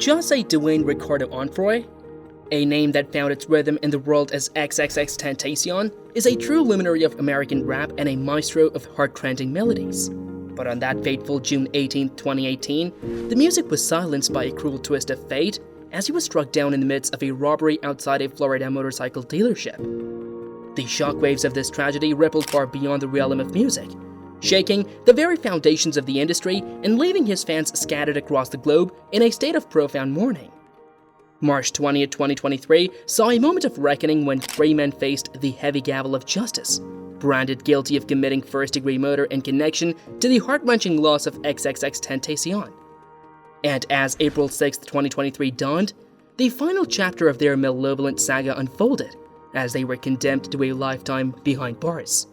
Jose Dwayne Ricardo Onfroy, a name that found its rhythm in the world as XXXTentacion, is a true luminary of American rap and a maestro of heart-rending melodies. But on that fateful June 18, 2018, the music was silenced by a cruel twist of fate as he was struck down in the midst of a robbery outside a Florida motorcycle dealership. The shockwaves of this tragedy rippled far beyond the realm of music, shaking the very foundations of the industry and leaving his fans scattered across the globe in a state of profound mourning. March 20, 2023 saw a moment of reckoning when 3 men faced the heavy gavel of justice, branded guilty of committing first-degree murder in connection to the heart-wrenching loss of XXXTentacion. And as April 6, 2023 dawned, the final chapter of their malevolent saga unfolded as they were condemned to a lifetime behind bars.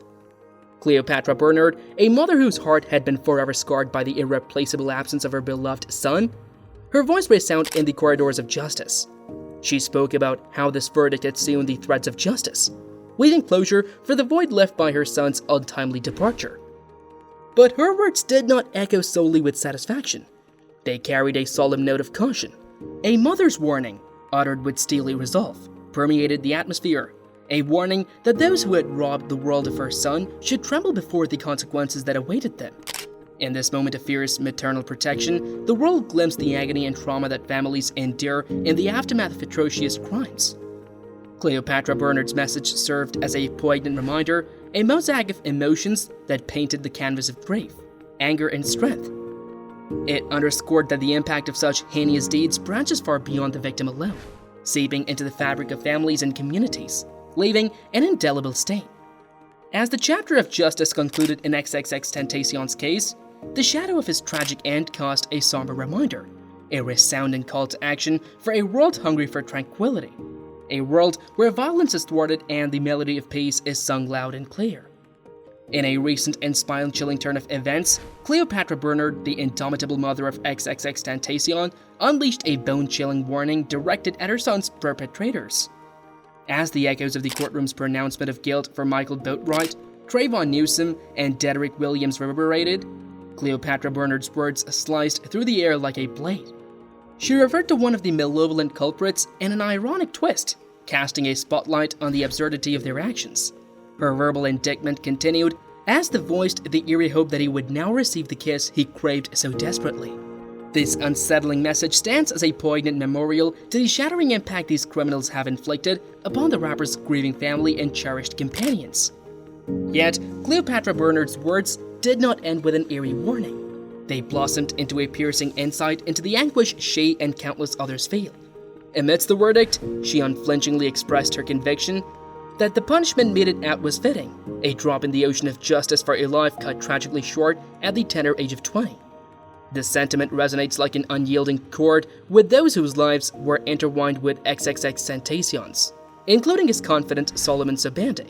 Cleopatra Bernard, a mother whose heart had been forever scarred by the irreplaceable absence of her beloved son, her voice resounded in the corridors of justice. She spoke about how this verdict had sealed the threads of justice, leaving closure for the void left by her son's untimely departure. But her words did not echo solely with satisfaction. They carried a solemn note of caution. A mother's warning, uttered with steely resolve, permeated the atmosphere. A warning that those who had robbed the world of her son should tremble before the consequences that awaited them. In this moment of fierce maternal protection, the world glimpsed the agony and trauma that families endure in the aftermath of atrocious crimes. Cleopatra Bernard's message served as a poignant reminder, a mosaic of emotions that painted the canvas of grief, anger, and strength. It underscored that the impact of such heinous deeds branches far beyond the victim alone, seeping into the fabric of families and communities, leaving an indelible stain. As the chapter of justice concluded in XXXTentacion's case, the shadow of his tragic end cast a somber reminder, a resounding call to action for a world hungry for tranquility, a world where violence is thwarted and the melody of peace is sung loud and clear. In a recent and spine-chilling turn of events, Cleopatra Bernard, the indomitable mother of XXXTentacion, unleashed a bone-chilling warning directed at her son's perpetrators. As the echoes of the courtroom's pronouncement of guilt for Michael Boatwright, Trayvon Newsom, and Dedrick Williams reverberated, Cleopatra Bernard's words sliced through the air like a blade. She referred to one of the malevolent culprits in an ironic twist, casting a spotlight on the absurdity of their actions. Her verbal indictment continued as they voiced the eerie hope that he would now receive the kiss he craved so desperately. This unsettling message stands as a poignant memorial to the shattering impact these criminals have inflicted upon the rapper's grieving family and cherished companions. Yet, Cleopatra Bernard's words did not end with an eerie warning. They blossomed into a piercing insight into the anguish she and countless others feel. Amidst the verdict, she unflinchingly expressed her conviction that the punishment meted out was fitting, a drop in the ocean of justice for a life cut tragically short at the tender age of 20. This sentiment resonates like an unyielding chord with those whose lives were intertwined with XXXTentacion's, including his confidant Solomon Sobande.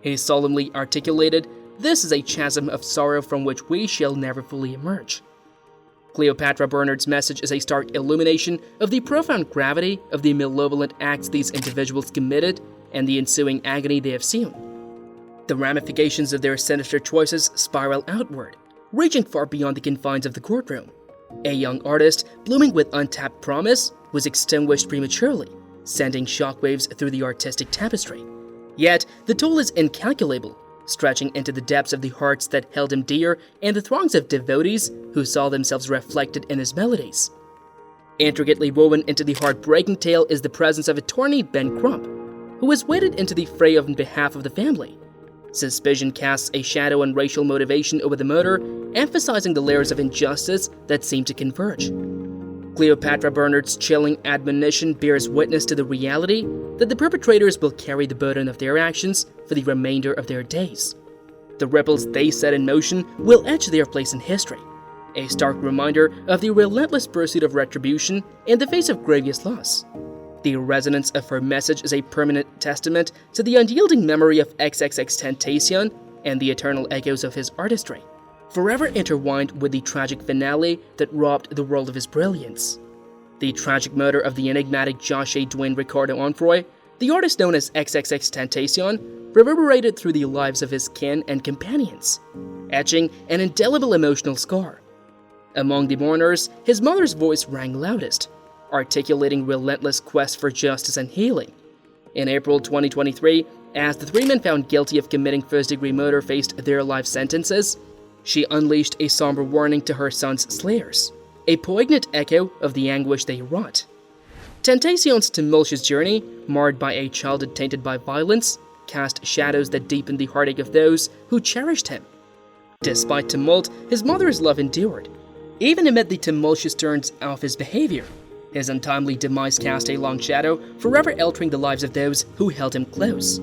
He solemnly articulated, "This is a chasm of sorrow from which we shall never fully emerge." Cleopatra Bernard's message is a stark illumination of the profound gravity of the malevolent acts these individuals committed and the ensuing agony they have seen. The ramifications of their sinister choices spiral outward, reaching far beyond the confines of the courtroom. A young artist, blooming with untapped promise, was extinguished prematurely, sending shockwaves through the artistic tapestry. Yet, the toll is incalculable, stretching into the depths of the hearts that held him dear and the throngs of devotees who saw themselves reflected in his melodies. Intricately woven into the heartbreaking tale is the presence of attorney Ben Crump, who was waded into the fray on behalf of the family. Suspicion casts a shadow on racial motivation over the murder, emphasizing the layers of injustice that seem to converge. Cleopatra Bernard's chilling admonition bears witness to the reality that the perpetrators will carry the burden of their actions for the remainder of their days. The ripples they set in motion will etch their place in history, a stark reminder of the relentless pursuit of retribution in the face of grievous loss. The resonance of her message is a permanent testament to the unyielding memory of XXXTentacion and the eternal echoes of his artistry, forever intertwined with the tragic finale that robbed the world of his brilliance. The tragic murder of the enigmatic Jose Dwayne Ricardo Onfroy, the artist known as XXXTentacion, reverberated through the lives of his kin and companions, etching an indelible emotional scar. Among the mourners, his mother's voice rang loudest, articulating relentless quest for justice and healing. In April 2023, as the three men found guilty of committing first-degree murder faced their life sentences, she unleashed a somber warning to her son's slayers, a poignant echo of the anguish they wrought. Tentacion's tumultuous journey, marred by a childhood tainted by violence, cast shadows that deepened the heartache of those who cherished him. Despite tumult, his mother's love endured. Even amid the tumultuous turns of his behavior, his untimely demise cast a long shadow, forever altering the lives of those who held him close.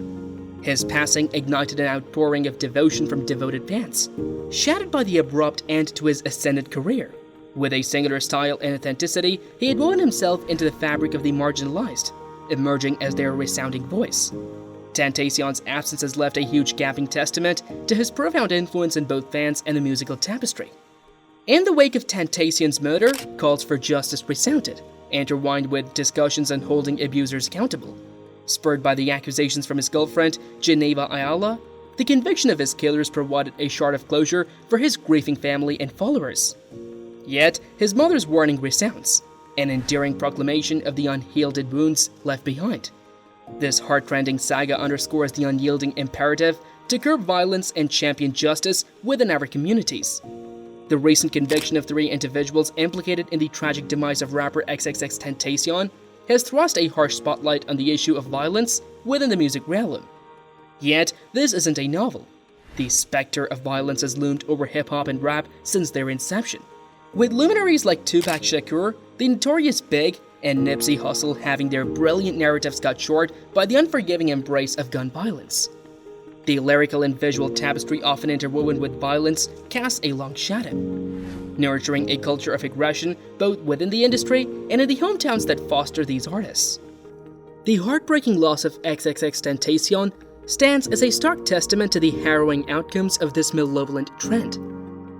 His passing ignited an outpouring of devotion from devoted fans, shattered by the abrupt end to his ascendant career. With a singular style and authenticity, he had woven himself into the fabric of the marginalized, emerging as their resounding voice. Tentacion's absence has left a huge gaping testament to his profound influence in both fans and the musical tapestry. In the wake of Tentacion's murder, calls for justice resounded, intertwined with discussions on holding abusers accountable. Spurred by the accusations from his girlfriend, Geneva Ayala, the conviction of his killers provided a shard of closure for his grieving family and followers. Yet, his mother's warning resounds, an enduring proclamation of the unhealed wounds left behind. This heart-rending saga underscores the unyielding imperative to curb violence and champion justice within our communities. The recent conviction of 3 individuals implicated in the tragic demise of rapper XXXTentacion has thrust a harsh spotlight on the issue of violence within the music realm. Yet, this isn't a novel. The specter of violence has loomed over hip-hop and rap since their inception, with luminaries like Tupac Shakur, the Notorious Big, and Nipsey Hussle having their brilliant narratives cut short by the unforgiving embrace of gun violence. The lyrical and visual tapestry, often interwoven with violence, casts a long shadow, nurturing a culture of aggression both within the industry and in the hometowns that foster these artists. The heartbreaking loss of XXXTentacion stands as a stark testament to the harrowing outcomes of this malevolent trend.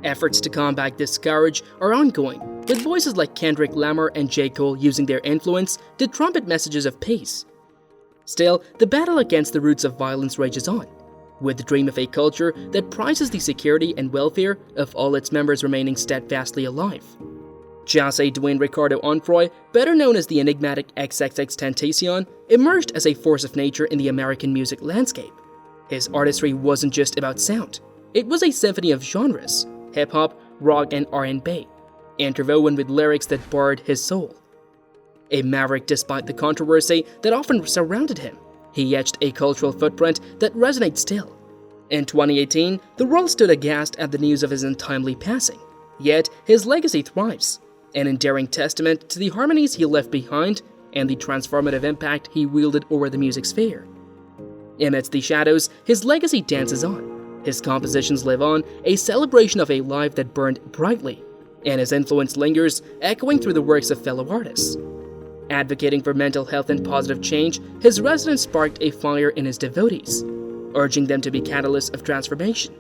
Efforts to combat this scourge are ongoing, with voices like Kendrick Lamar and J. Cole using their influence to trumpet messages of peace. Still, the battle against the roots of violence rages on, with the dream of a culture that prizes the security and welfare of all its members remaining steadfastly alive. Jose Dwayne Ricardo Onfroy, better known as the enigmatic XXXTentacion, emerged as a force of nature in the American music landscape. His artistry wasn't just about sound, it was a symphony of genres: hip-hop, rock, and R&B, interwoven with lyrics that bared his soul. A maverick despite the controversy that often surrounded him, he etched a cultural footprint that resonates still. In 2018, the world stood aghast at the news of his untimely passing, yet his legacy thrives, an endearing testament to the harmonies he left behind and the transformative impact he wielded over the music sphere. Amidst the shadows, his legacy dances on. His compositions live on, a celebration of a life that burned brightly, and his influence lingers, echoing through the works of fellow artists. Advocating for mental health and positive change, his residence sparked a fire in his devotees, urging them to be catalysts of transformation.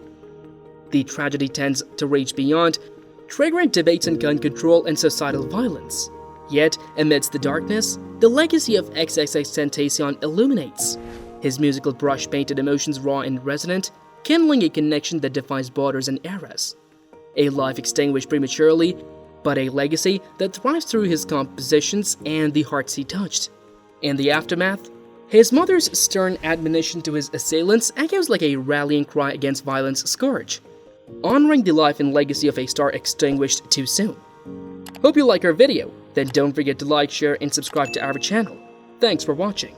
The tragedy tends to reach beyond, triggering debates on gun control and societal violence. Yet, amidst the darkness, the legacy of XXXTentacion illuminates. His musical brush painted emotions raw and resonant, kindling a connection that defies borders and eras. A life extinguished prematurely, but a legacy that thrives through his compositions and the hearts he touched. In the aftermath, his mother's stern admonition to his assailants echoes like a rallying cry against violence scourge, honoring the life and legacy of a star extinguished too soon. Hope you like our video, then don't forget to like, share, and subscribe to our channel. Thanks for watching.